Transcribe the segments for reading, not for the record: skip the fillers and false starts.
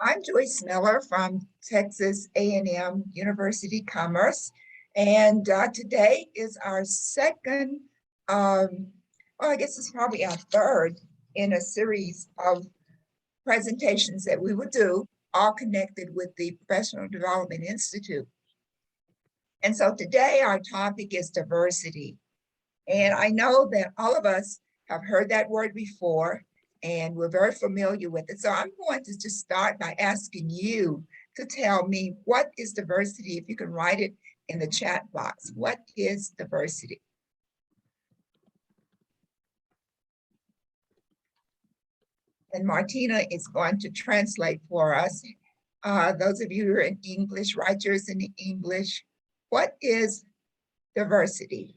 I'm Joyce Miller from Texas A&M University Commerce, and today is our second, well, I guess it's probably our third in a series of presentations that we will do, all connected with the Professional Development Institute. And so today our topic is diversity. And I know that all of us have heard that word before, and we're very familiar with it. So I'm going to just start by asking you to tell me, what is diversity? If you can write it in the chat box. What is diversity? And Martina is going to translate for us. Those of you who are in English, write yours in English. What is diversity?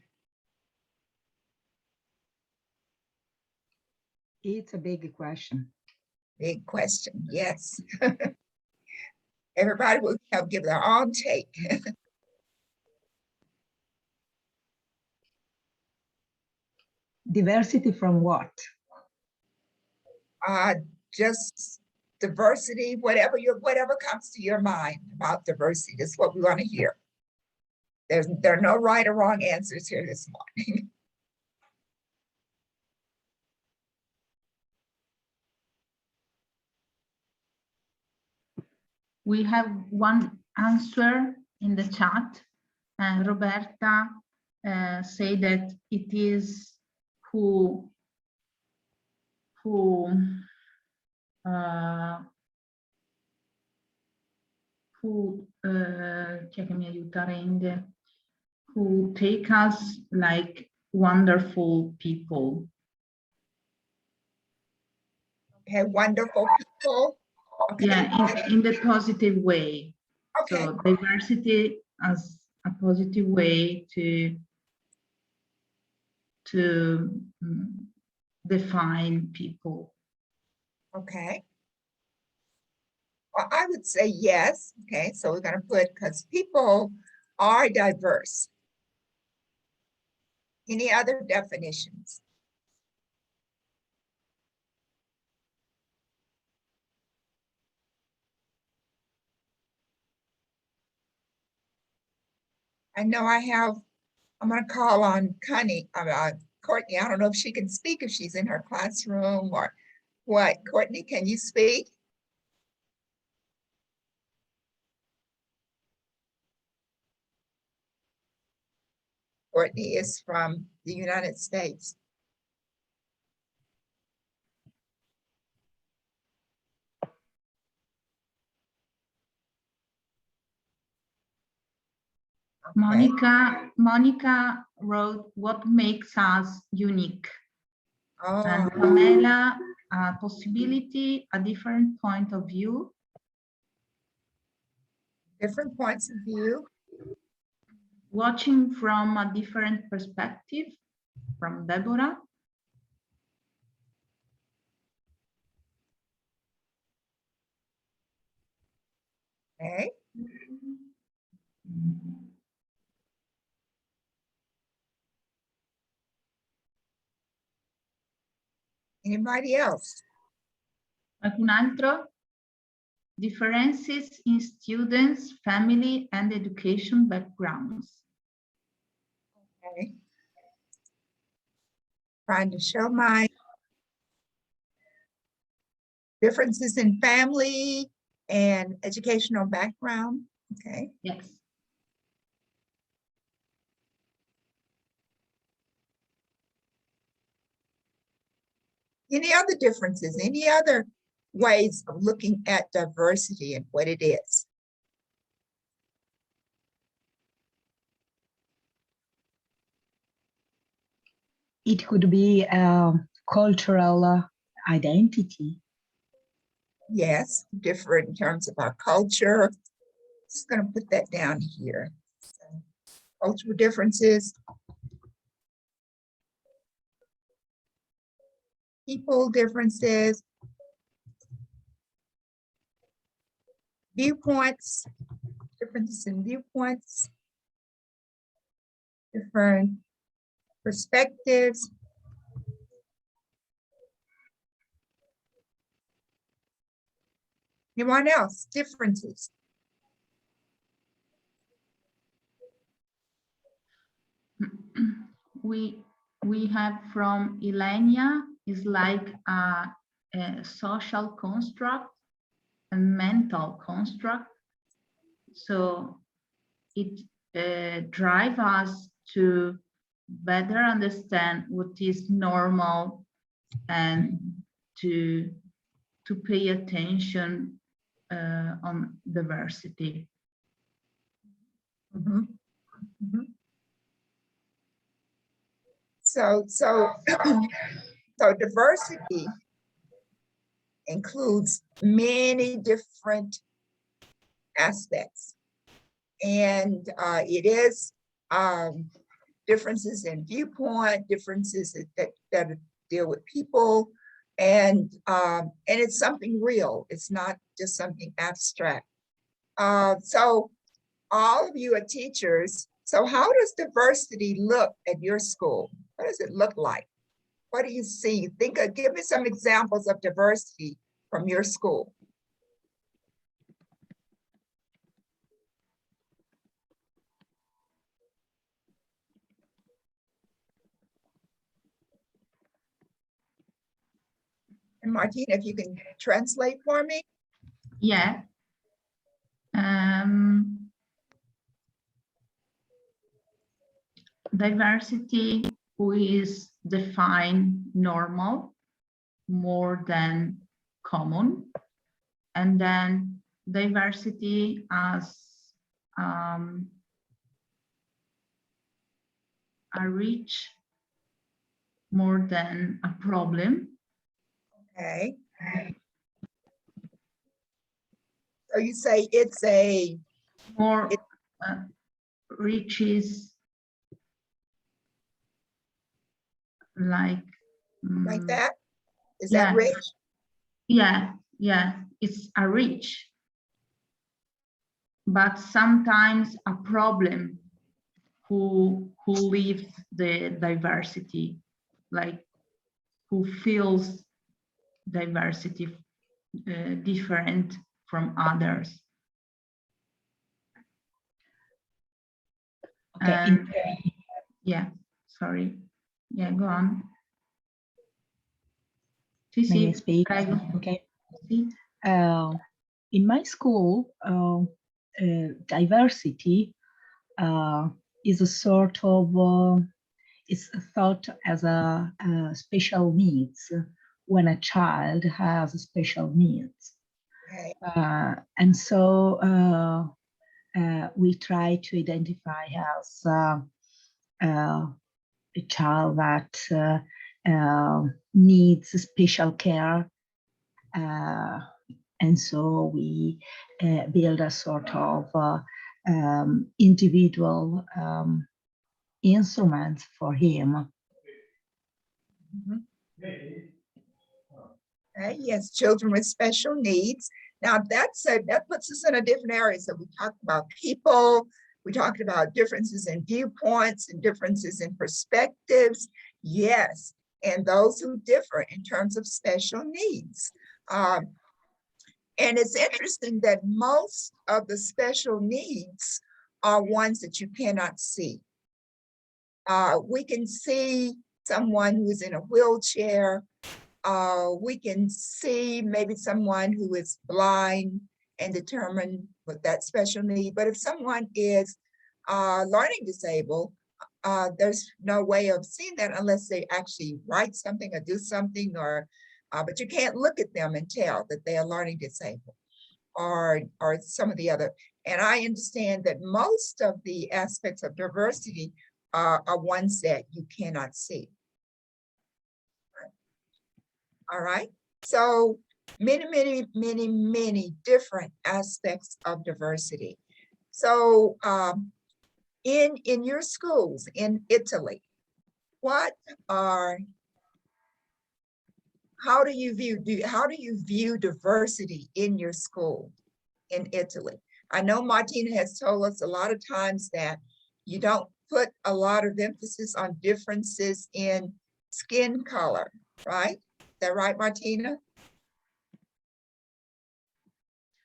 It's a big question. Big question, yes. Everybody will have give their own take. Diversity from what? Just diversity, whatever comes to your mind about diversity. That's what we want to hear. There are no right or wrong answers here this morning. We have one answer in the chat, and Roberta say that it is who take us like wonderful people. Okay, wonderful people. Okay. Yeah, in the positive way. Okay. So diversity as a positive way to define people. Okay. Well, I would say yes. Okay, so we're going to put, because people are diverse. Any other definitions? I know I'm going to call on Courtney. I don't know if she can speak, if she's in her classroom or what. Courtney, can you speak? Courtney is from the United States. Okay. Monica wrote, what makes us unique? Oh. And Pamela, possibility, a different point of view. Different points of view. Watching from a different perspective, from Deborah. Okay. Anybody else? Qualcun altro? Differences in students, family, and education backgrounds. Okay. Trying to show my differences in family and educational background. Okay. Yes. Any other differences? Any other ways of looking at diversity and what it is? It could be a cultural identity. Yes, different in terms of our culture. Just going to put that down here. So, cultural differences. People differences. Viewpoints. Differences in viewpoints. Different perspectives. Anyone else? Differences? We have from Ilenia is like a social construct, a mental construct. So it drives us to better understand what is normal and to pay attention on diversity. Mhm. Mhm. So diversity includes many different aspects, and it is differences in viewpoint, differences that deal with people, and it's something real. It's not just something abstract. So all of you are teachers. So how does diversity look at your school? What does it look like? What do you see? Give me some examples of diversity from your school. And Martina, if you can translate for me. Yeah. Diversity is defined normal more than common, and then diversity as a reach more than a problem. Okay. So you say it's a more reaches like that? Is yeah, that rich? yeah, it's a reach, but sometimes a problem who lives the diversity, like who feels diversity different from others. Okay. Yeah, sorry. Yeah, go on. May I speak? Prego. Okay. In my school, diversity is a sort of it's thought as a special needs when a child has special needs. Okay. And so we try to identify as a child that needs special care. And so we build a sort of individual instruments for him. Okay. Yes, children with special needs. Now that puts us in a different area. So we talked about people, we talked about differences in viewpoints and differences in perspectives. Yes, and those who differ in terms of special needs. And it's interesting that most of the special needs are ones that you cannot see. We can see someone who is in a wheelchair. We can see maybe someone who is blind and determine what that special need. But if someone is learning disabled, there's no way of seeing that unless they actually write something or do something, or but you can't look at them and tell that they are learning disabled or some of the other. And I understand that most of the aspects of diversity are ones that you cannot see. All right. So many different aspects of diversity. So in your schools in Italy, how do you view diversity in your school in Italy? I know Martina has told us a lot of times that you don't put a lot of emphasis on differences in skin color, right? Is that right, Martina?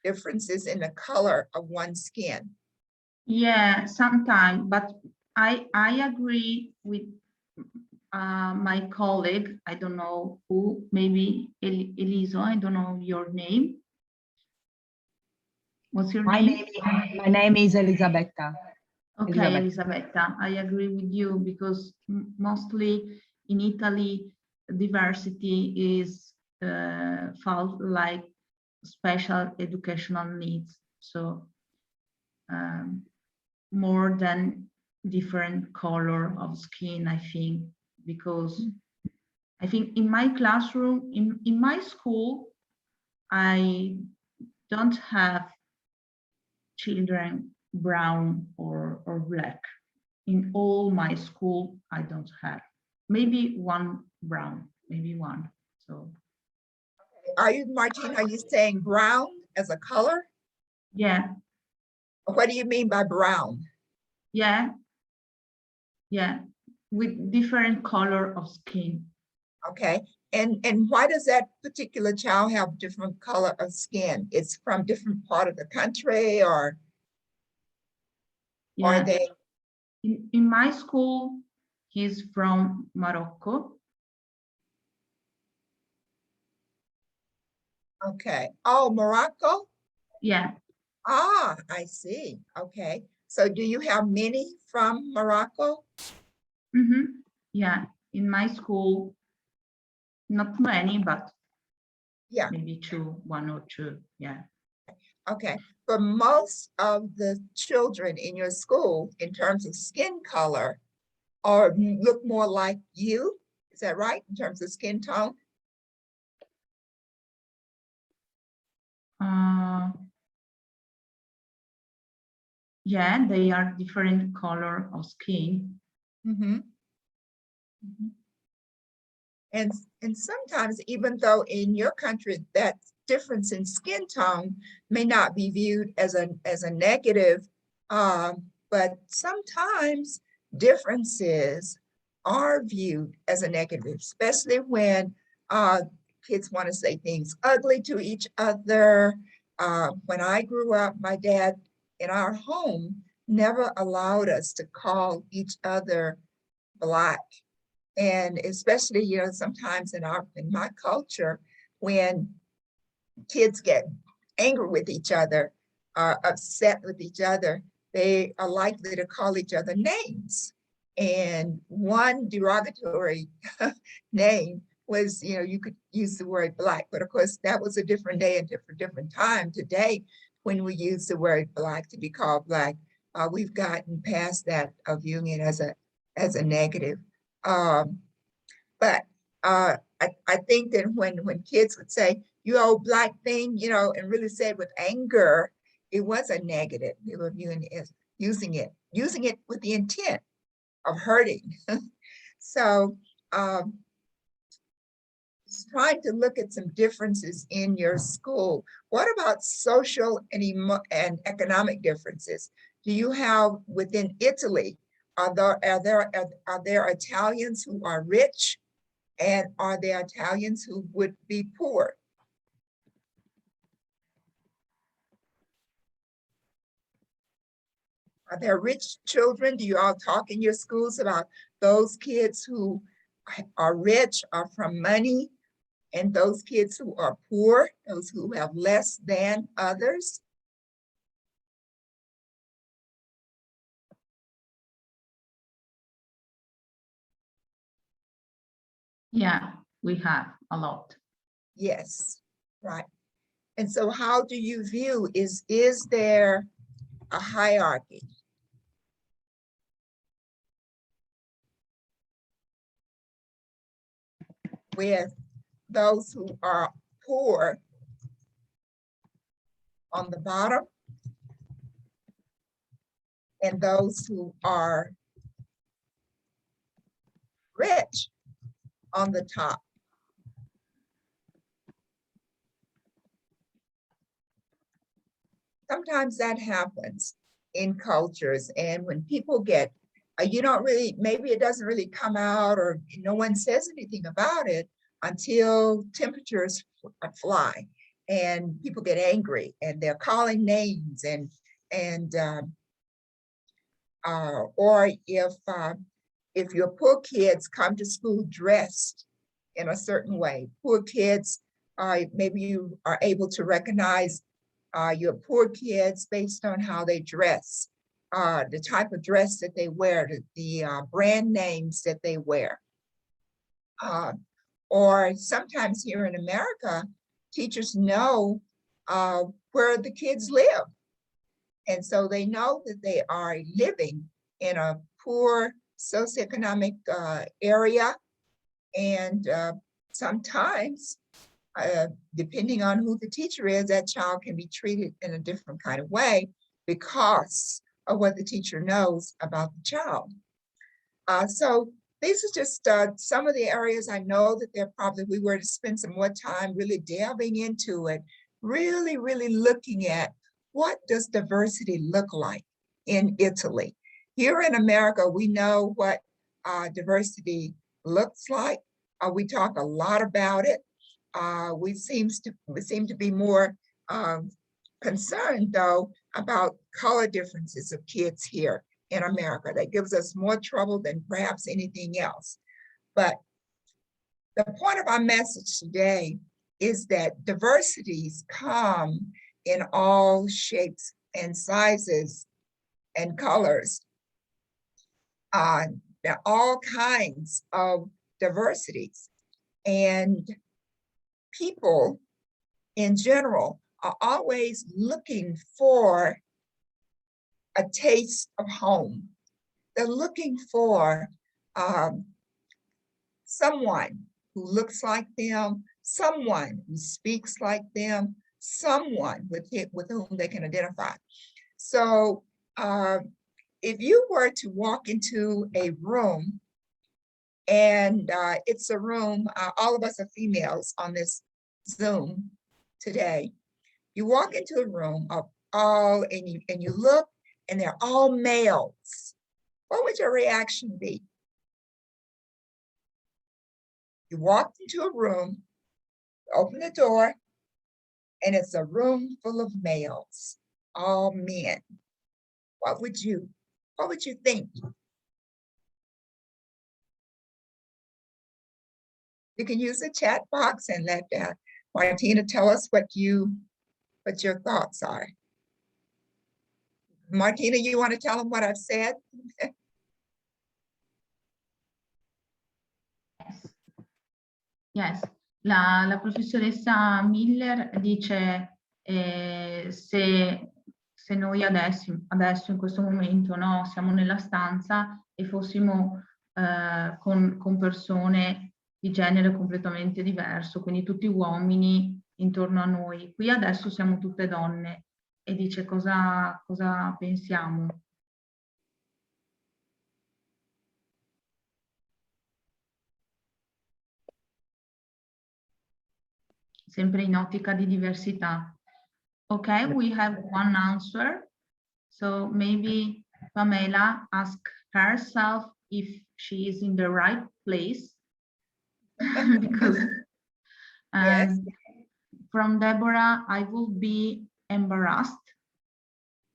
differences in the color of one's skin. Yeah, sometimes, but I agree with my colleague. I don't know who, maybe Eliso, I don't know your name. What's your name? My name is Elisabetta. Okay, Elisabetta, I agree with you because mostly in Italy, diversity is felt like special educational needs. So more than different color of skin, I think, because I think in my classroom, in my school, I don't have children brown or black. In all my school, I don't have. Maybe one brown, maybe one. So Are you, Martina, are you saying brown as a color? yeah, What do you mean by brown? yeah, yeah, with different color of skin. Okay, and why does that particular child have different color of skin? It's from different part of the country, or Yeah. are they? In my school, he's from Morocco. Okay. Oh, Morocco? Yeah. Ah, I see. Okay. So do you have many from Morocco? Mm-hmm. Yeah. In my school, not many, but Yeah. maybe one or two. Yeah. Okay. For most of the children in your school, in terms of skin color, or look more like you, is that right? In terms of skin tone? Yeah, they are different color of skin. Mm-hmm. And sometimes, even though in your country that difference in skin tone may not be viewed as a negative, but sometimes differences are viewed as a negative, especially when kids want to say things ugly to each other. When I grew up, my dad in our home never allowed us to call each other Black. And especially, sometimes in my culture, when kids get angry with each other, upset with each other, they are likely to call each other names. And one derogatory name was, you could use the word Black, but of course that was a different day and different time. Today, when we use the word Black to be called Black, we've gotten past that of viewing it as a negative. But I think that when kids would say, you old Black thing, and really say it with anger, it was a negative. They were viewing it as using it with the intent of hurting. So just trying to look at some differences in your school. What about social and economic differences? Do you have within Italy, are there Italians who are rich? And are there Italians who would be poor? Are there rich children? Do you all talk in your schools about those kids who are rich, are from money, and those kids who are poor, those who have less than others? Yeah, we have a lot. Yes, right. And so how do you view, is there a hierarchy? With those who are poor on the bottom and those who are rich on the top? Sometimes that happens in cultures, and when people get, you don't really, maybe it doesn't really come out, or no one says anything about it until temperatures fly. and people get angry and they're calling names or if your poor kids come to school dressed in a certain way, poor kids, maybe you are able to recognize your poor kids based on how they dress, the type of dress that they wear, the brand names that they wear. Or sometimes here in America, teachers know where the kids live. And so they know that they are living in a poor socioeconomic area. And sometimes, depending on who the teacher is, that child can be treated in a different kind of way because of what the teacher knows about the child. So these are just some of the areas I know that they're probably, we were to spend some more time really delving into it, really, really looking at what does diversity look like in Italy. Here in America, we know what diversity looks like. We talk a lot about it. We seem to be more concerned, though, about color differences of kids here in America. That gives us more trouble than perhaps anything else. But the point of our message today is that diversities come in all shapes and sizes and colors. There are all kinds of diversities, and people in general are always looking for a taste of home. They're looking for someone who looks like them, someone who speaks like them, someone with whom they can identify. So if you were to walk into a room, and it's a room, all of us are females on this Zoom today. You walk into a room of all, and you look, and they're all males. What would your reaction be? You walked into a room, open the door, and it's a room full of males, all men. What would you think? You can use the chat box and let Martina tell us what your thoughts are. Martina, you want to tell them what I've said? Yes. La professoressa Miller dice se noi adesso in questo momento, no, siamo nella stanza e fossimo con persone di genere completamente diverso, quindi tutti uomini intorno a noi. Qui adesso siamo tutte donne, e dice cosa pensiamo. Sempre in ottica di diversità. Okay, we have one answer. So maybe Pamela asked herself if she is in the right place. Because Yes. From Deborah, I will be embarrassed.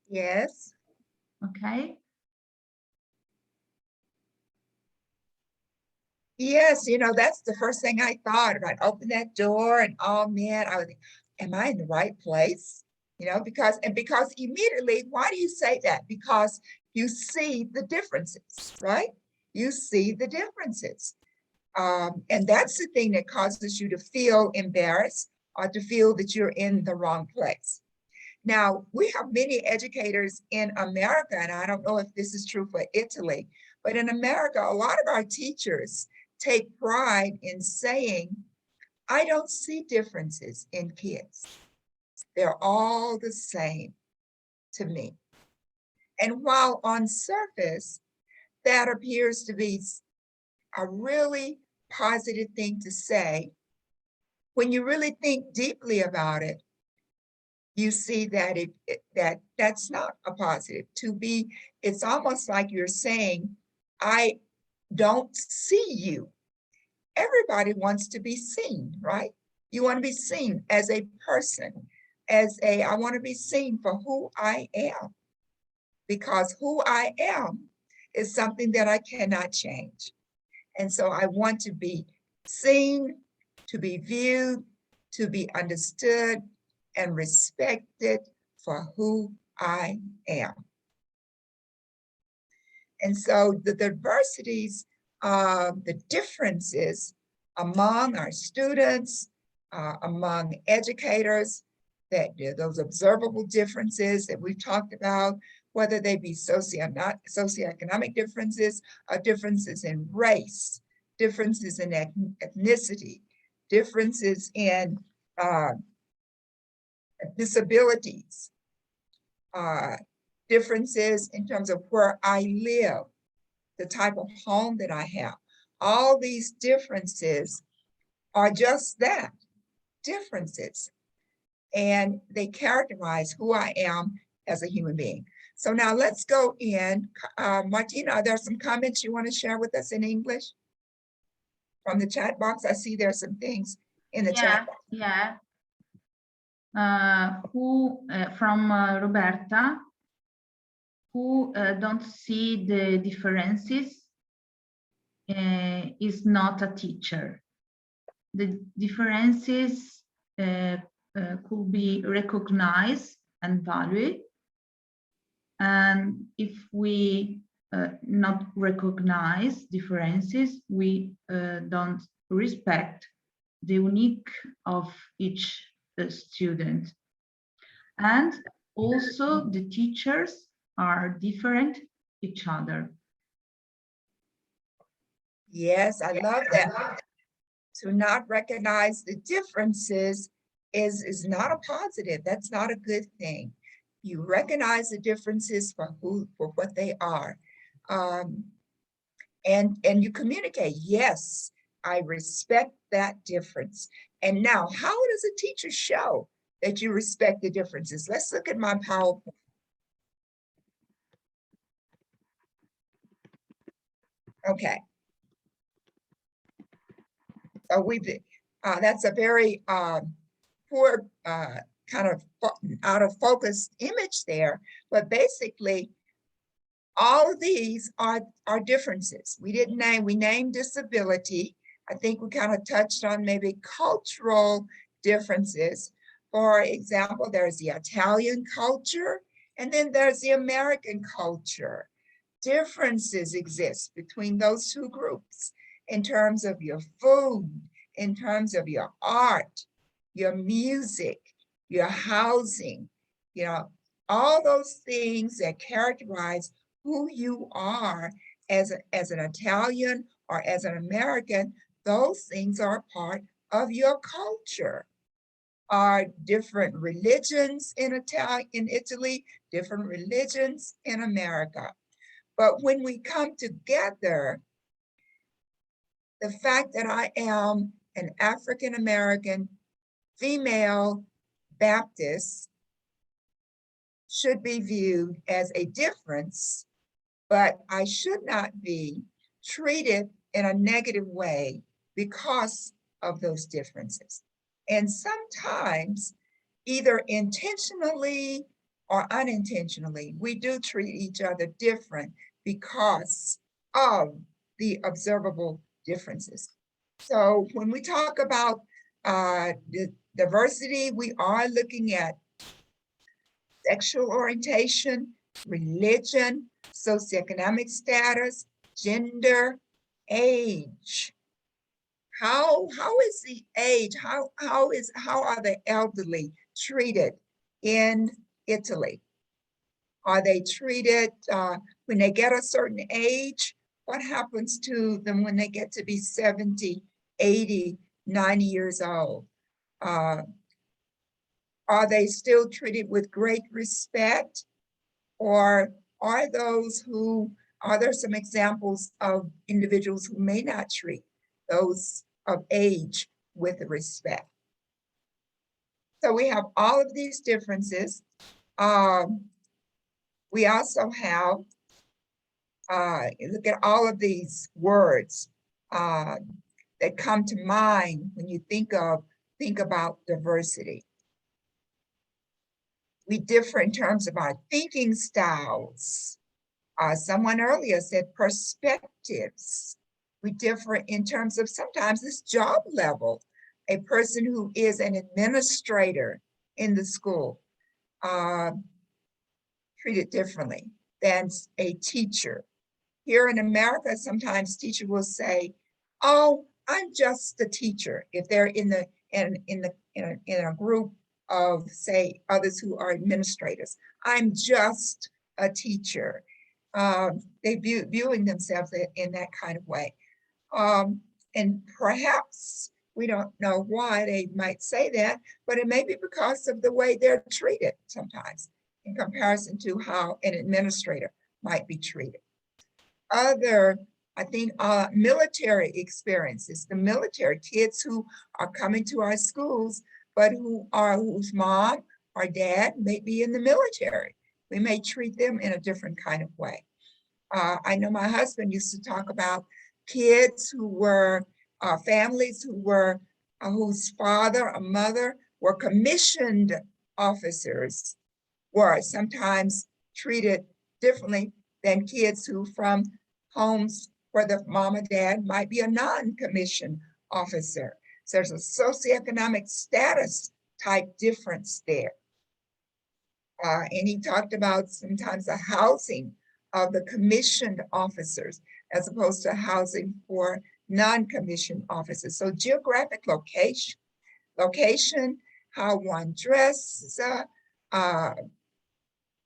Yes. Okay. Yes, that's the first thing I thought about. Open that door and all men, I would think, am I in the right place? Because immediately, why do you say that? Because you see the differences, right? You see the differences. And that's the thing that causes you to feel embarrassed or to feel that you're in the wrong place. Now, we have many educators in America, and I don't know if this is true for Italy, but in America, a lot of our teachers take pride in saying, I don't see differences in kids. They're all the same to me. And while on surface, that appears to be a really positive thing to say, when you really think deeply about it, you see that that's not a positive. It's almost like you're saying, I don't see you. Everybody wants to be seen, right? You want to be seen as a person, I want to be seen for who I am, because who I am is something that I cannot change. And so I want to be seen, to be viewed, to be understood and respected for who I am. And so the diversities, the differences among our students, among educators, that those observable differences that we've talked about, whether they be socioeconomic differences or differences in race, differences in ethnicity, differences in disabilities, differences in terms of where I live, the type of home that I have. All these differences are just that, differences. And they characterize who I am as a human being. So now let's go in. Martina, are there some comments you want to share with us in English from the chat box? I see there's some things in the chat box. Yeah. From Roberta, who don't see the differences is not a teacher. The differences could be recognized and valued. And if we not recognize differences, we don't respect the unique of each student. And also the teachers are different each other. Yes, I love that. To not recognize the differences is not a positive. That's not a good thing. You recognize the differences for what they are. And you communicate, yes, I respect that difference. And now, how does a teacher show that you respect the differences? Let's look at my PowerPoint. Okay. So that's a very poor kind of out of focus image there, but basically all of these are differences. We named disability. I think we kind of touched on maybe cultural differences. For example, there's the Italian culture, and then there's the American culture. Differences exist between those two groups in terms of your food, in terms of your art, your music, your housing, all those things that characterize who you are as an Italian or as an American. Those things are part of your culture. Are different religions in Italy, different religions in America. But when we come together, the fact that I am an African-American female Baptist should be viewed as a difference, but I should not be treated in a negative way because of those differences. And sometimes, either intentionally or unintentionally, we do treat each other different because of the observable differences. So when we talk about diversity, we are looking at sexual orientation, religion, socioeconomic status, gender, age. How is the age, how are the elderly treated in Italy? Are they treated when they get a certain age? What happens to them when they get to be 70, 80, 90 years old? Are they still treated with great respect? Or are there some examples of individuals who may not treat those of age with respect? So we have all of these differences. We also have, look at all of these words that come to mind when you think of think about diversity. We differ in terms of our thinking styles. Someone earlier said perspectives. We differ in terms of sometimes this job level. A person who is an administrator in the school treated differently than a teacher. Here in America, sometimes teacher will say, "Oh, I'm just a teacher." If they're in a group of, say, others who are administrators, "I'm just a teacher." They viewing themselves in that kind of way. And perhaps we don't know why they might say that, but it may be because of the way they're treated sometimes in comparison to how an administrator might be treated. Other, I think, military experiences, the military kids who are coming to our schools, but whose mom or dad may be in the military. We may treat them in a different kind of way. I know my husband used to talk about kids who were, families who were, whose father or mother were commissioned officers, were sometimes treated differently than kids who from homes where the mom or dad might be a non-commissioned officer. So there's a socioeconomic status type difference there. And he talked about sometimes the housing of the commissioned officers as opposed to housing for non-commissioned officers. So geographic location, how one dresses,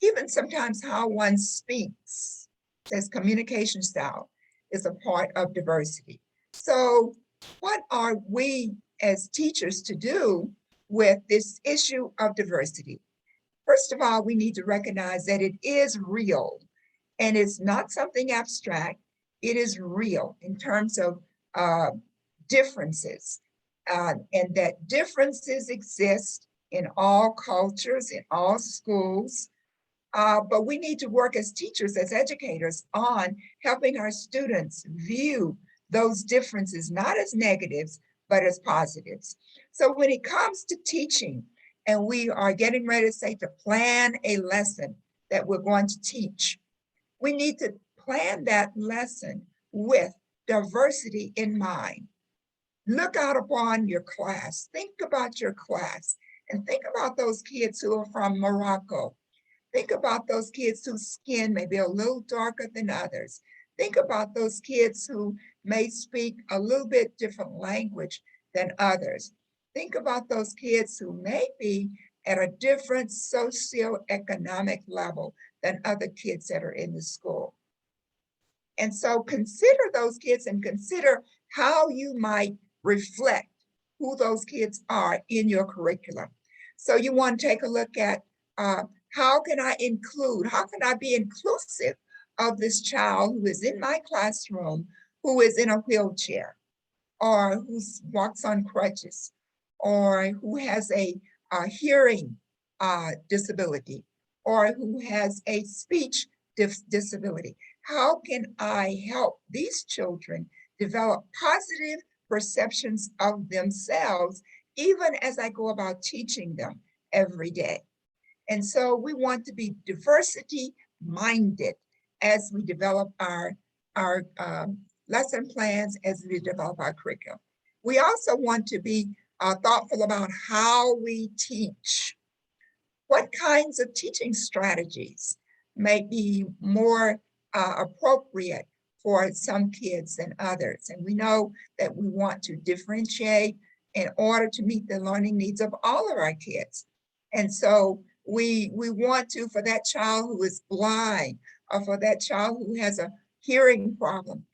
even sometimes how one speaks, says communication style is a part of diversity. So what are we as teachers to do with this issue of diversity? First of all, we need to recognize that it is real and it's not something abstract. It is real in terms of differences, and that differences exist in all cultures, in all schools. But we need to work as teachers, as educators, on helping our students view those differences not as negatives, but as positives. So when it comes to teaching, and we are getting ready to say to plan a lesson that we're going to teach, we need to plan that lesson with diversity in mind. Look out upon your class, think about your class, and think about those kids who are from Morocco. Think about those kids whose skin may be a little darker than others. Think about those kids who may speak a little bit different language than others. Think about those kids who may be at a different socioeconomic level than other kids that are in the school. And so consider those kids and consider how you might reflect who those kids are in your curriculum. So you want to take a look at how can I be inclusive of this child who is in my classroom, who is in a wheelchair, or who walks on crutches, or who has a hearing disability, or who has a speech disability. How can I help these children develop positive perceptions of themselves, even as I go about teaching them every day? And so we want to be diversity minded as we develop our lesson plans, as we develop our curriculum. We also want to be thoughtful about how we teach. What kinds of teaching strategies may be more appropriate for some kids than others? And we know that we want to differentiate in order to meet the learning needs of all of our kids. And so we want to, for that child who is blind, or for that child who has a hearing problem,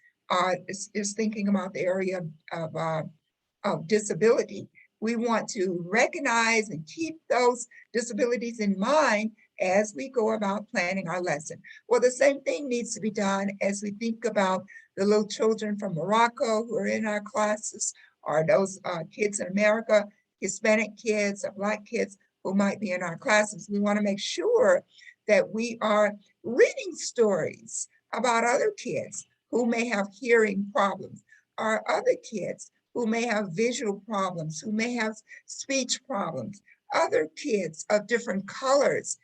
is thinking about the area of disability, we want to recognize and keep those disabilities in mind as we go about planning our lesson. Well, the same thing needs to be done as we think about the little children from Morocco who are in our classes, or those kids in America, Hispanic kids, or Black kids who might be in our classes. We want to make sure that we are reading stories about other kids who may have hearing problems, or other kids who may have visual problems, who may have speech problems, other kids of different colors,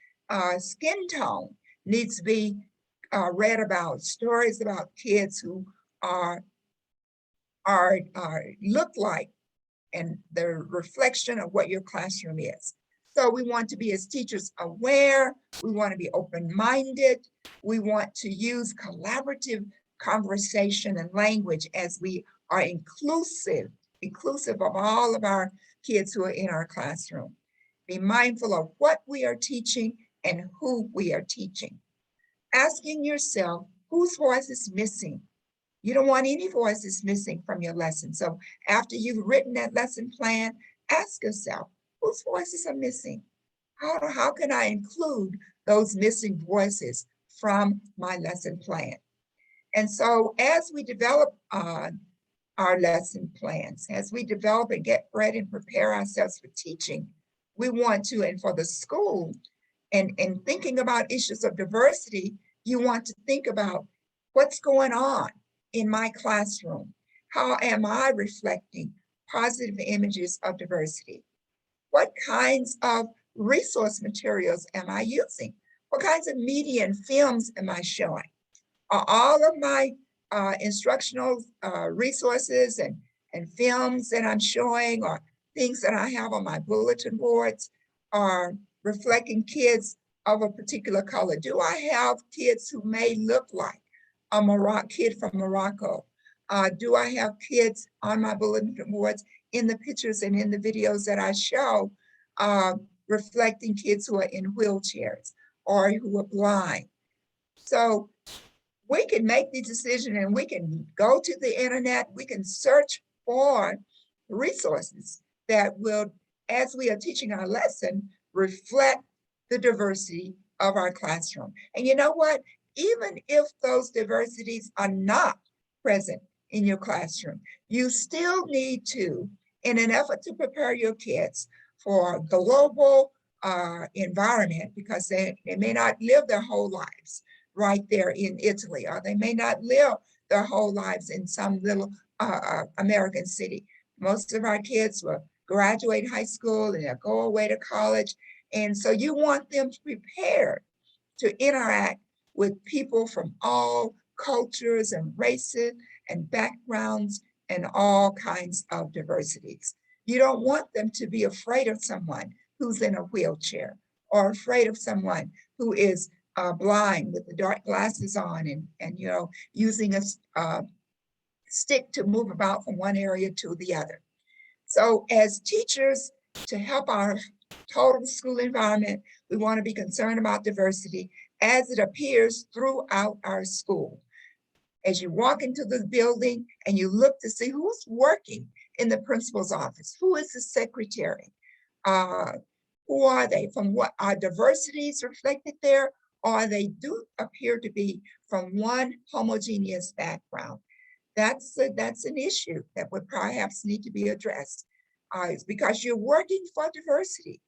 skin tone needs to be read about, stories about kids who are look like and the reflection of what your classroom is. So we want to be, as teachers, aware. We want to be open-minded. We want to use collaborative conversation and language as we are inclusive of all of our kids who are in our classroom. Be mindful of what we are teaching and who we are teaching. Asking yourself, whose voice is missing? You don't want any voices missing from your lesson. So after you've written that lesson plan, ask yourself, whose voices are missing? How can I include those missing voices from my lesson plan? And so as we develop our lesson plans, as we develop and get ready and prepare ourselves for teaching, we want to, and for the school, and thinking about issues of diversity, you want to think about what's going on in my classroom. How am I reflecting positive images of diversity? What kinds of resource materials am I using? What kinds of media and films am I showing? Are all of my instructional resources and films that I'm showing, or things that I have on my bulletin boards, are reflecting kids of a particular color? Do I have kids who may look like a kid from Morocco? Do I have kids on my bulletin boards in the pictures and in the videos that I show, reflecting kids who are in wheelchairs or who are blind? So we can make the decision, and we can go to the internet, we can search for resources that will, as we are teaching our lesson, reflect the diversity of our classroom. And you know what? Even if those diversities are not present in your classroom, you still need to, in an effort to prepare your kids for global environment, because they may not live their whole lives right there in Italy, or they may not live their whole lives in some little American city. Most of our kids will graduate high school and they'll go away to college. And so you want them prepared to interact with people from all cultures and races and backgrounds and all kinds of diversities. You don't want them to be afraid of someone who's in a wheelchair, or afraid of someone who is blind with the dark glasses on and using a stick to move about from one area to the other. So as teachers, to help our total school environment, we want to be concerned about diversity as it appears throughout our school. As you walk into the building and you look to see who's working in the principal's office, who is the secretary, who are they, from what are diversities reflected there, or they do appear to be from one homogeneous background. That's an issue that would perhaps need to be addressed. It's because you're working for diversity.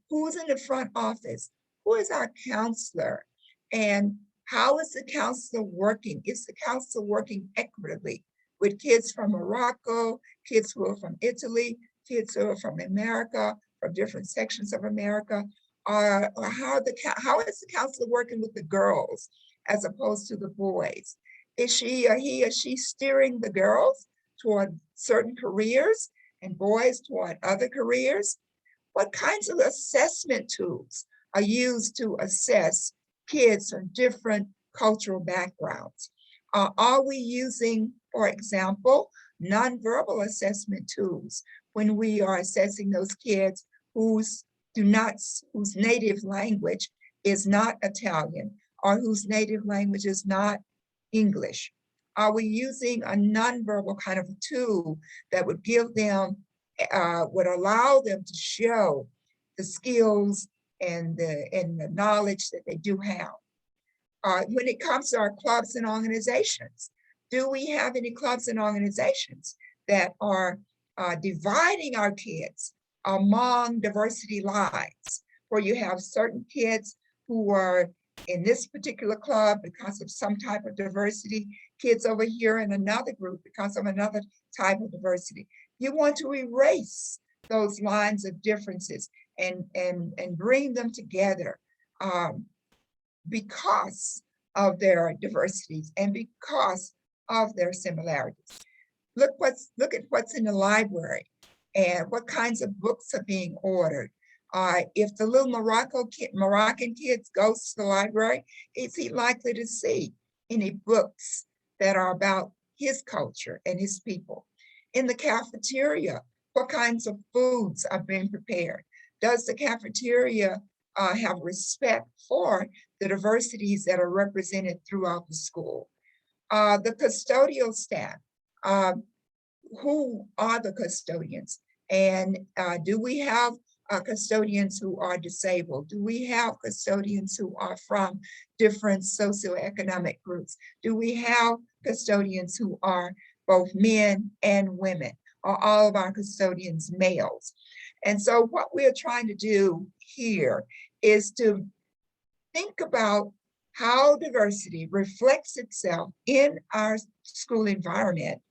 Who's in the front office? Who is our counselor? And how is the counselor working? Is the counselor working equitably with kids from Morocco, kids who are from Italy, kids who are from America, from different sections of America? Or how is the counselor working with the girls as opposed to the boys? Is she or he or she steering the girls toward certain careers and boys toward other careers? What kinds of assessment tools are used to assess kids from different cultural backgrounds? Are we using, for example, nonverbal assessment tools when we are assessing those kids whose native language is not Italian, or whose native language is not English? Are we using a nonverbal kind of a tool that would give them, would allow them to show the skills and the knowledge that they do have? When it comes to our clubs and organizations, do we have any clubs and organizations that are dividing our kids among diversity lines, where you have certain kids who are in this particular club because of some type of diversity, kids over here in another group because of another type of diversity. You want to erase those lines of differences and bring them together because of their diversities and because of their similarities. Look at what's in the library and what kinds of books are being ordered. If the little Moroccan kids goes to the library, is he likely to see any books that are about his culture and his people? In the cafeteria, what kinds of foods are being prepared? Does the cafeteria have respect for the diversities that are represented throughout the school? The custodial staff, who are the custodians? And do we have custodians who are disabled? Do we have custodians who are from different socioeconomic groups? Do we have custodians who are both men and women? Are all of our custodians males? And so what we're trying to do here is to think about how diversity reflects itself in our school environment,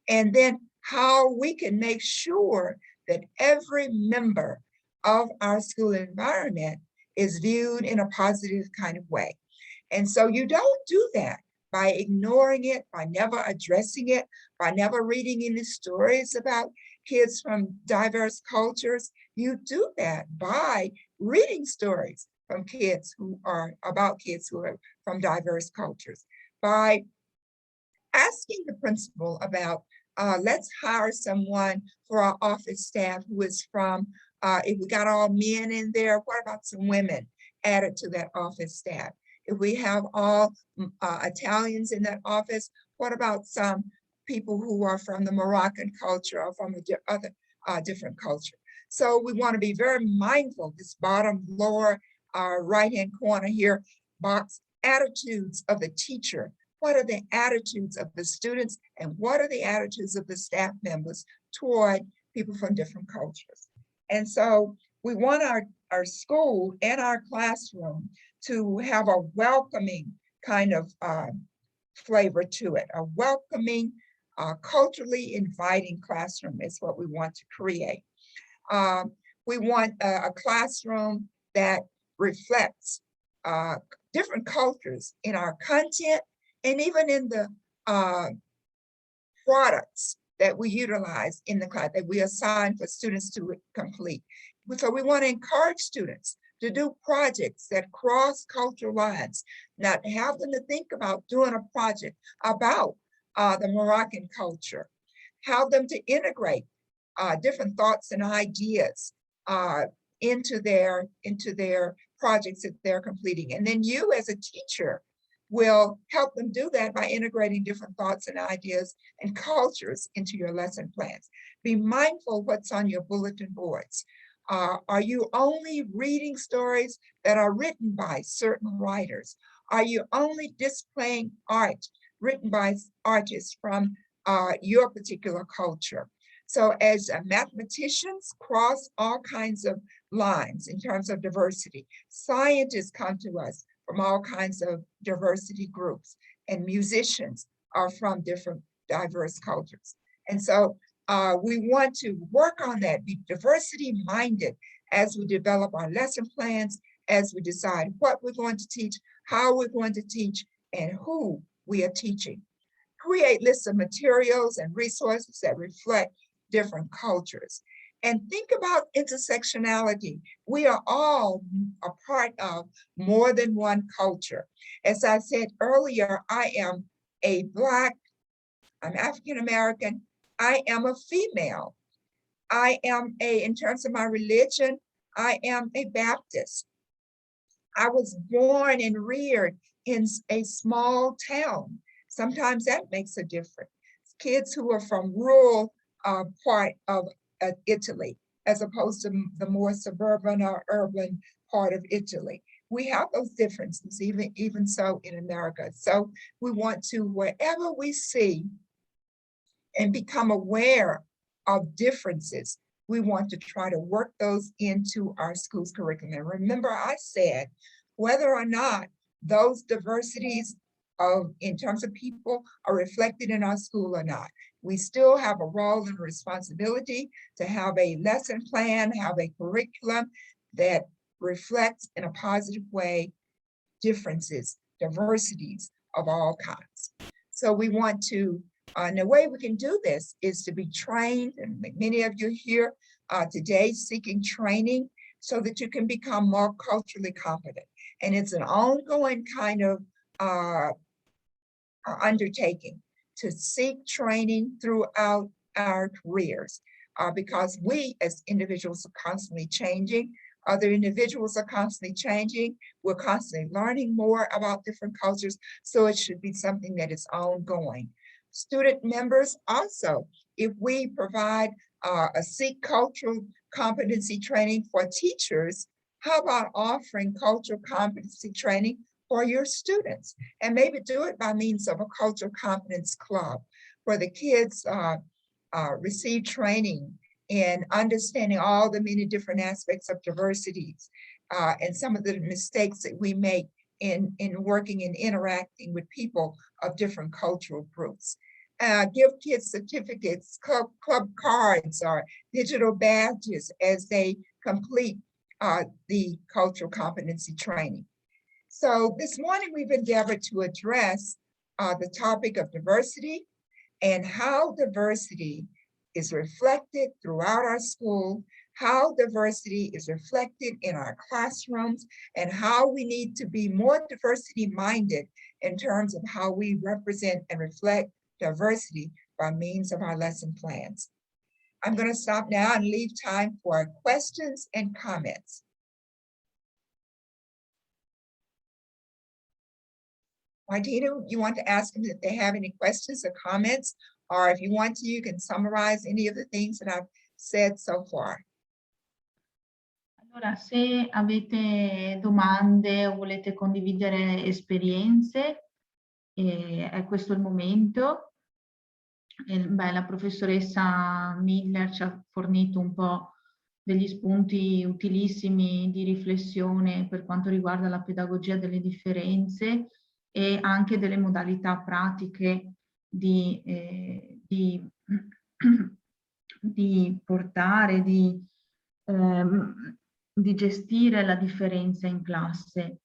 and then how we can make sure that every member of our school environment is viewed in a positive kind of way. And so you don't do that by ignoring it, by never addressing it, by never reading any stories about kids from diverse cultures. You do that by reading stories from kids who are from diverse cultures, by asking the principal about, let's hire someone for our office staff who is from, if we got all men in there, what about some women added to that office staff? If we have all Italians in that office, what about some people who are from the Moroccan culture or from other different culture? So we want to be very mindful, this bottom lower right-hand corner here, box, attitudes of the teacher. What are the attitudes of the students and what are the attitudes of the staff members toward people from different cultures? And so we want our school and our classroom to have a welcoming kind of flavor to it, a welcoming, culturally inviting classroom is what we want to create. We want a classroom that reflects different cultures in our content and even in the products that we utilize in the class, that we assign for students to complete. So we want to encourage students to do projects that cross cultural lines, not have them to think about doing a project about the Moroccan culture, have them to integrate different thoughts and ideas into their projects that they're completing. And then you as a teacher will help them do that by integrating different thoughts and ideas and cultures into your lesson plans. Be mindful what's on your bulletin boards. Are you only reading stories that are written by certain writers? Are you only displaying art written by artists from your particular culture? So as mathematicians cross all kinds of lines in terms of diversity, scientists come to us from all kinds of diversity groups, and musicians are from different diverse cultures. And so we want to work on that, be diversity minded as we develop our lesson plans, as we decide what we're going to teach, how we're going to teach, and who we are teaching. Create lists of materials and resources that reflect different cultures. And think about intersectionality. We are all a part of more than one culture. As I said earlier, I am a Black, I'm African American, I am a female. I am in terms of my religion, I am a Baptist. I was born and reared in a small town. Sometimes that makes a difference. Kids who are from rural part of Italy, as opposed to the more suburban or urban part of Italy. We have those differences, even so in America. So we want to, wherever we see and become aware of differences, we want to try to work those into our school's curriculum. And remember, I said, whether or not those diversities in terms of people are reflected in our school or not. We still have a role and responsibility to have a lesson plan, have a curriculum that reflects in a positive way differences, diversities of all kinds. So we want to, and the way we can do this is to be trained, and many of you here today seeking training so that you can become more culturally competent. And it's an ongoing kind of undertaking to seek training throughout our careers because we as individuals are constantly changing. Other individuals are constantly changing. We're constantly learning more about different cultures. So it should be something that is ongoing. Student members also, if we provide a Seek cultural competency training for teachers, how about offering cultural competency training for your students? And maybe do it by means of a cultural competence club where the kids receive training in understanding all the many different aspects of diversities and some of the mistakes that we make in working and interacting with people of different cultural groups. Give kids certificates, club cards, or digital badges as they complete the cultural competency training. So this morning we've endeavored to address the topic of diversity and how diversity is reflected throughout our school, how diversity is reflected in our classrooms, and how we need to be more diversity-minded in terms of how we represent and reflect diversity by means of our lesson plans. I'm going to stop now and leave time for questions and comments. Martina, you want to ask them if they have any questions or comments, or if you want to, you can summarize any of the things that I've said so far. Allora, se avete domande o volete condividere esperienze, è questo il momento. La professoressa Miller ci ha fornito un po' degli spunti utilissimi di riflessione per quanto riguarda la pedagogia delle differenze e anche delle modalità pratiche di portare, di gestire la differenza in classe.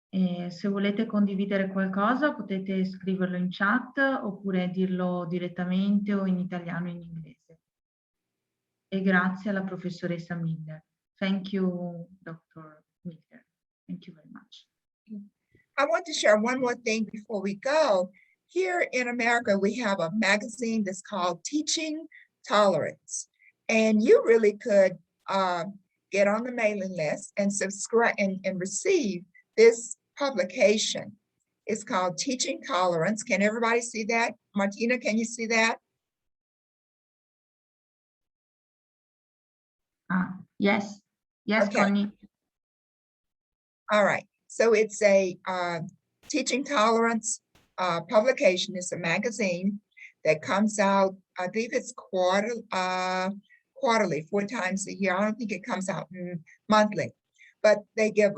Se volete condividere qualcosa potete scriverlo in chat oppure dirlo direttamente o in italiano o in inglese. E grazie alla professoressa Miller. Thank you, Dr. Miller. Thank you very much. I want to share one more thing before we go. Here in America, we have a magazine that's called Teaching Tolerance. And you really could get on the mailing list and subscribe and receive this publication. It's called Teaching Tolerance. Can everybody see that? Martina, can you see that? Yes, Okay. Connie. All right, so it's a Teaching Tolerance publication. It's a magazine that comes out, I believe it's quarterly, 4 times a year. I don't think it comes out monthly, but they give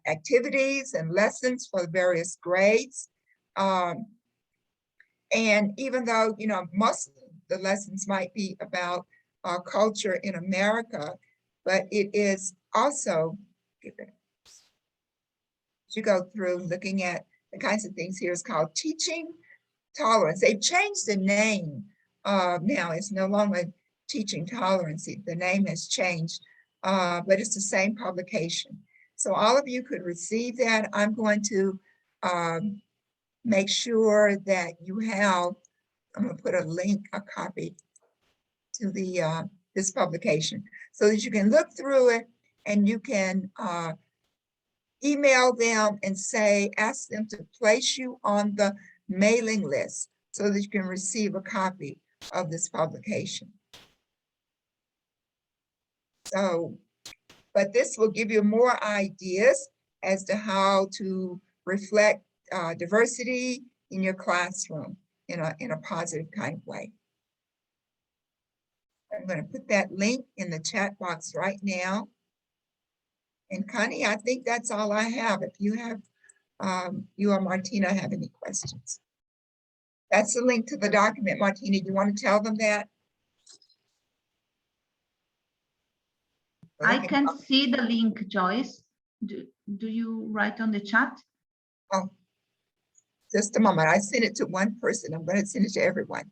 activities and lessons for the various grades. And even though, you know, most of the lessons might be about culture in America, but it is also, you go through looking at the kinds of things here is called Teaching Tolerance. They've changed the name now. It's no longer Teaching Tolerance. The name has changed, but it's the same publication. So all of you could receive that. I'm going to make sure that you have, I'm going to put a link, a copy to the this publication so that you can look through it and you can email them and say, ask them to place you on the mailing list so that you can receive a copy of this publication. So, but this will give you more ideas as to how to reflect diversity in your classroom in a positive kind of way. I'm going to put that link in the chat box right now. And Connie, I think that's all I have. If you have you or Martina have any questions. That's the link to the document. Martina, you want to tell them that? I can see the link, Joyce. Do you write on the chat? Oh, just a moment. I sent it to one person. I'm going to send it to everyone.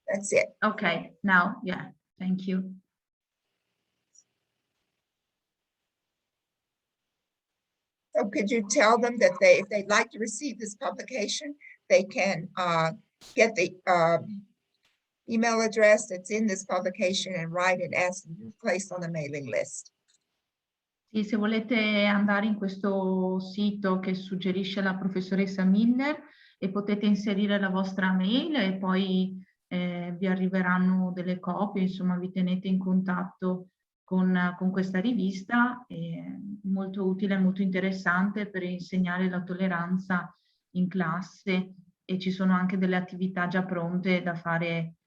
That's it. Okay, now, yeah, thank you. So could you tell them that if they'd like to receive this publication, they can get the email address that's in this publication and write and ask them to be placed on the mailing list. Sì, se volete andare in questo sito che suggerisce la professoressa Miller e potete inserire la vostra mail e poi vi arriveranno delle copie, insomma vi tenete in contatto con questa rivista, molto utile e molto interessante per insegnare la tolleranza in classe, e ci sono anche delle attività già pronte da fare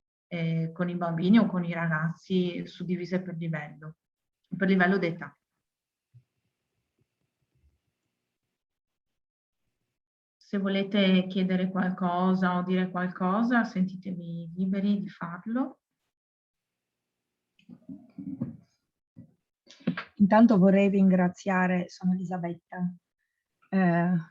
con i bambini o con i ragazzi, suddivise per livello d'età. Se volete chiedere qualcosa o dire qualcosa, sentitevi liberi di farlo. Intanto vorrei ringraziare, sono Elisabetta,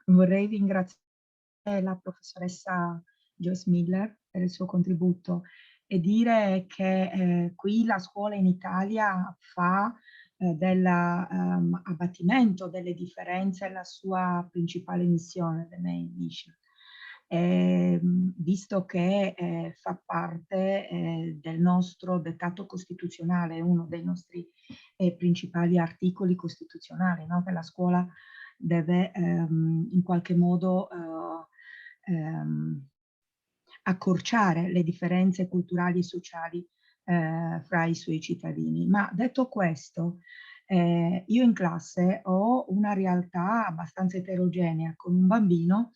vorrei ringraziare la professoressa Joyce Miller per il suo contributo e dire che qui la scuola in Italia fa dell'abbattimento delle differenze la sua principale missione, the main mission. Visto che fa parte del nostro dettato costituzionale, uno dei nostri principali articoli costituzionali, no? Che la scuola deve in qualche modo accorciare le differenze culturali e sociali fra i suoi cittadini. Ma detto questo, io in classe ho una realtà abbastanza eterogenea con un bambino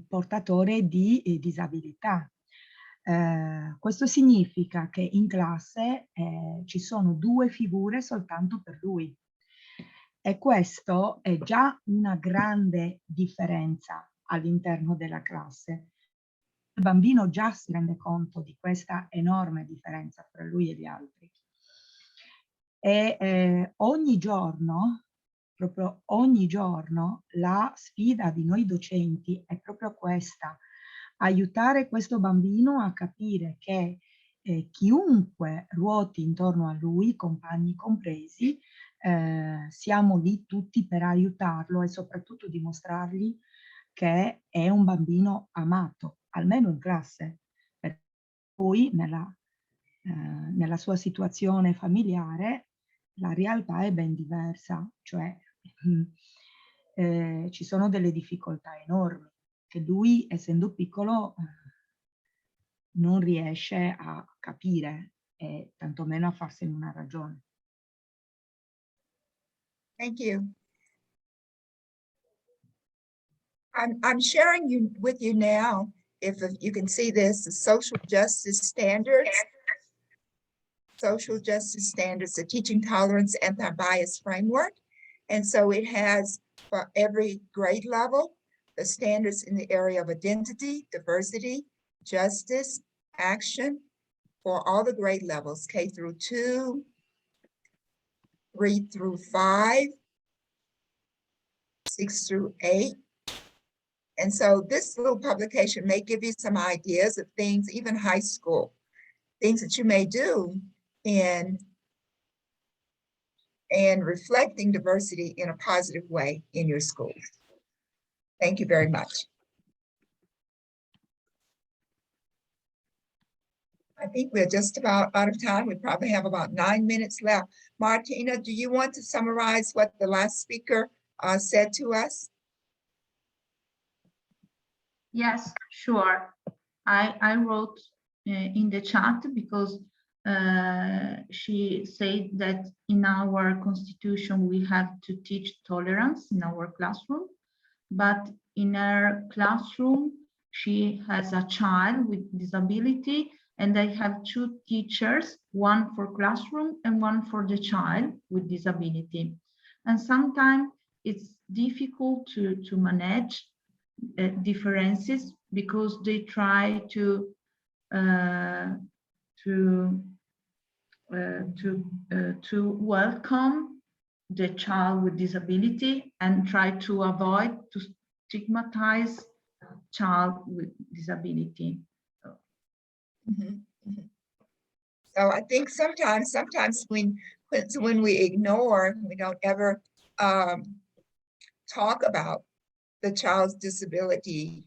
portatore di disabilità. Questo significa che in classe ci sono 2 figure soltanto per lui. E questo è già una grande differenza all'interno della classe. Il bambino già si rende conto di questa enorme differenza tra lui e gli altri. E ogni giorno, proprio ogni giorno, la sfida di noi docenti è proprio questa: aiutare questo bambino a capire che chiunque ruoti intorno a lui, compagni compresi, siamo lì tutti per aiutarlo e soprattutto dimostrargli che è un bambino amato, almeno in classe. Per cui nella sua situazione familiare la realtà è ben diversa, cioè ci sono delle difficoltà enormi che lui, essendo piccolo, non riesce a capire e tantomeno a farsene una ragione. Thank you. I'm sharing with you now, if you can see this, the social justice standards. Social justice standards, the teaching tolerance anti-bias framework. And so it has for every grade level, the standards in the area of identity, diversity, justice, action for all the grade levels, K through 2, 3 through 5, 6 through 8. And so this little publication may give you some ideas of things, even high school, things that you may do in reflecting diversity in a positive way in your schools. Thank you very much. I think we're just about out of time. We probably have about 9 minutes left. Martina, do you want to summarize what the last speaker said to us? Yes, sure. I wrote in the chat because she said that in our constitution we have to teach tolerance in our classroom, but in her classroom she has a child with disability and I have two teachers, one for classroom and one for the child with disability. And sometimes it's difficult to manage differences because they try to welcome the child with disability and try to avoid to stigmatize child with disability. Mhm, mhm. So I think sometimes when we ignore, we don't ever talk about the child's disability,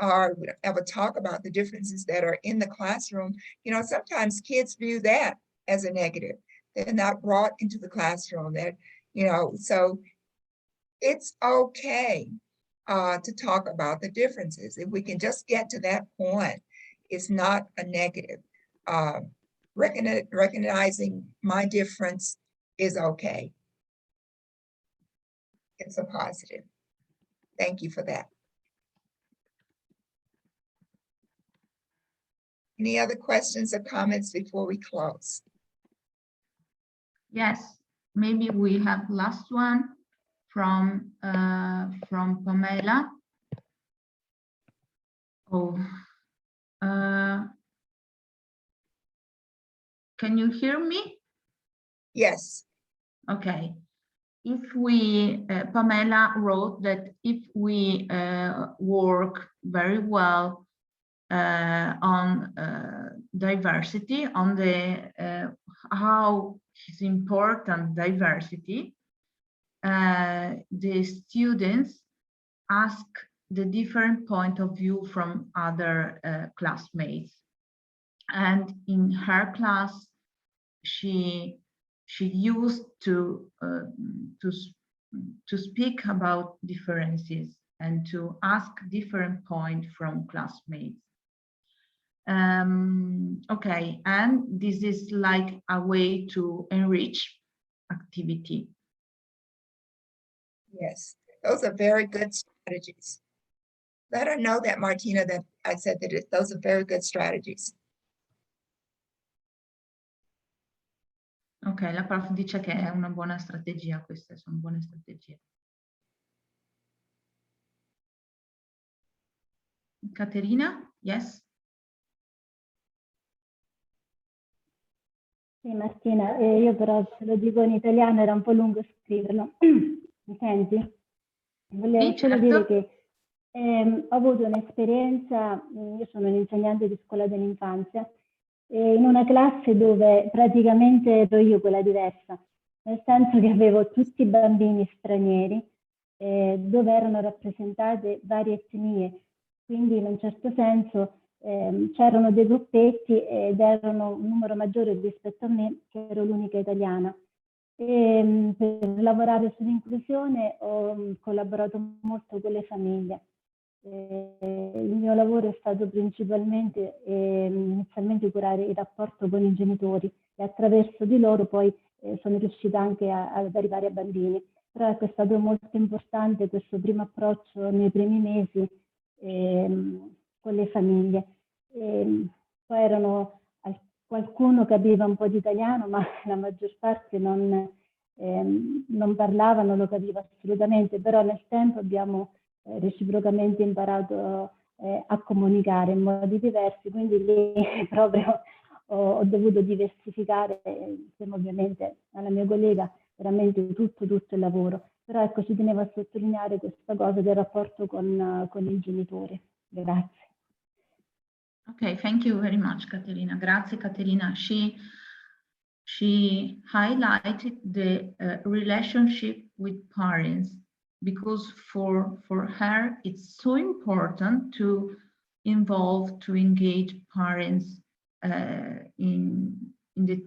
or we don't ever talk about the differences that are in the classroom. You know, sometimes kids view that as a negative. They're not brought into the classroom. That, you know, so it's okay to talk about the differences. If we can just get to that point, it's not a negative. Recognizing my difference is okay. It's a positive. Thank you for that. Any other questions or comments before we close? Yes, maybe we have last one from Pamela. Oh, can you hear me? Yes. Okay. If we, Pamela wrote that if we work very well on diversity, on the how is important diversity, the students ask the different point of view from other classmates. And in her class, she used to speak about differences and to ask different point from classmates. Okay, and this is like a way to enrich activity. Yes, those are very good strategies. Let her know that, Martina, that I said that those are very good strategies. Ok, la prof dice che è una buona strategia, queste sono buone strategie. Caterina, yes? Sì, Martina, io però se lo dico in italiano era un po' lungo scriverlo. Mi senti? Volevo Sì, solo certo. dire che ho avuto un'esperienza, io sono un'insegnante di scuola dell'infanzia, in una classe dove praticamente ero io quella diversa, nel senso che avevo tutti i bambini stranieri, dove erano rappresentate varie etnie, quindi in un certo senso c'erano dei gruppetti ed erano un numero maggiore rispetto a me, che ero l'unica italiana. Per lavorare sull'inclusione ho collaborato molto con le famiglie. Il mio lavoro è stato principalmente inizialmente curare il rapporto con i genitori e attraverso di loro poi sono riuscita anche ad arrivare a bambini. Però ecco, è stato molto importante questo primo approccio nei primi mesi con le famiglie. Poi erano qualcuno capiva un po' di italiano, ma la maggior parte non parlava, non lo capiva assolutamente, però nel tempo abbiamo reciprocamente imparato a comunicare in modi diversi, quindi lì proprio ho dovuto diversificare, insieme ovviamente alla mia collega, veramente tutto il lavoro. Però ecco, ci tenevo a sottolineare questa cosa del rapporto con i genitori. Grazie. Okay, thank you very much, Caterina. Grazie, Caterina. She highlighted the relationship with parents because for her it's so important to involve, to engage parents in the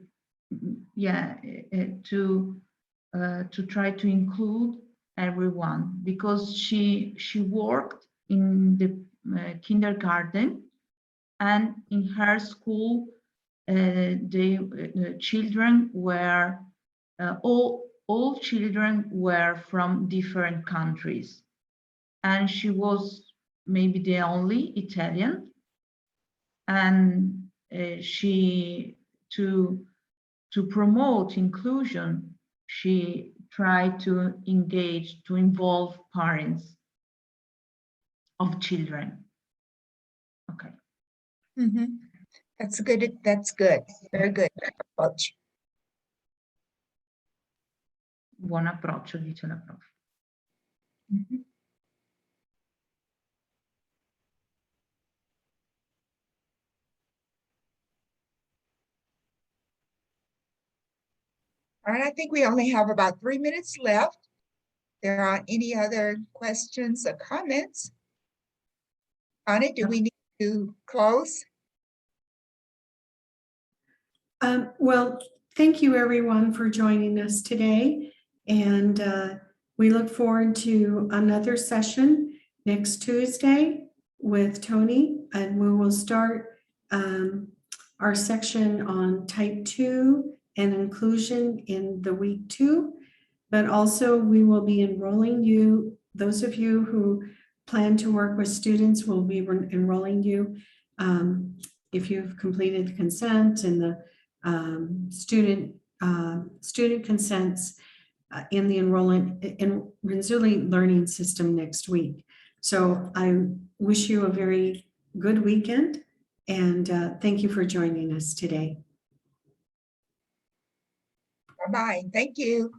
to try to include everyone, because she worked in the kindergarten, and in her school the children were all children were from different countries, and she was maybe the only Italian, and to promote inclusion, she tried to engage, to involve parents of children. Okay. That's good. That's good. Very good approach. Buon approccio, dice la prof. All right, I think we only have about 3 minutes left. There aren't any other questions or comments. Connie, do we need to close? Well, thank you everyone for joining us today. And we look forward to another session next Tuesday with Tony, and we will start our section on type 2 and inclusion in the week 2. But also we will be enrolling you, those of you who plan to work with students will be enrolling you if you've completed the consent and the student consents in the enrollment in Brazzolotto learning system next week. So I wish you a very good weekend, and thank you for joining us today. Bye-bye. Thank you.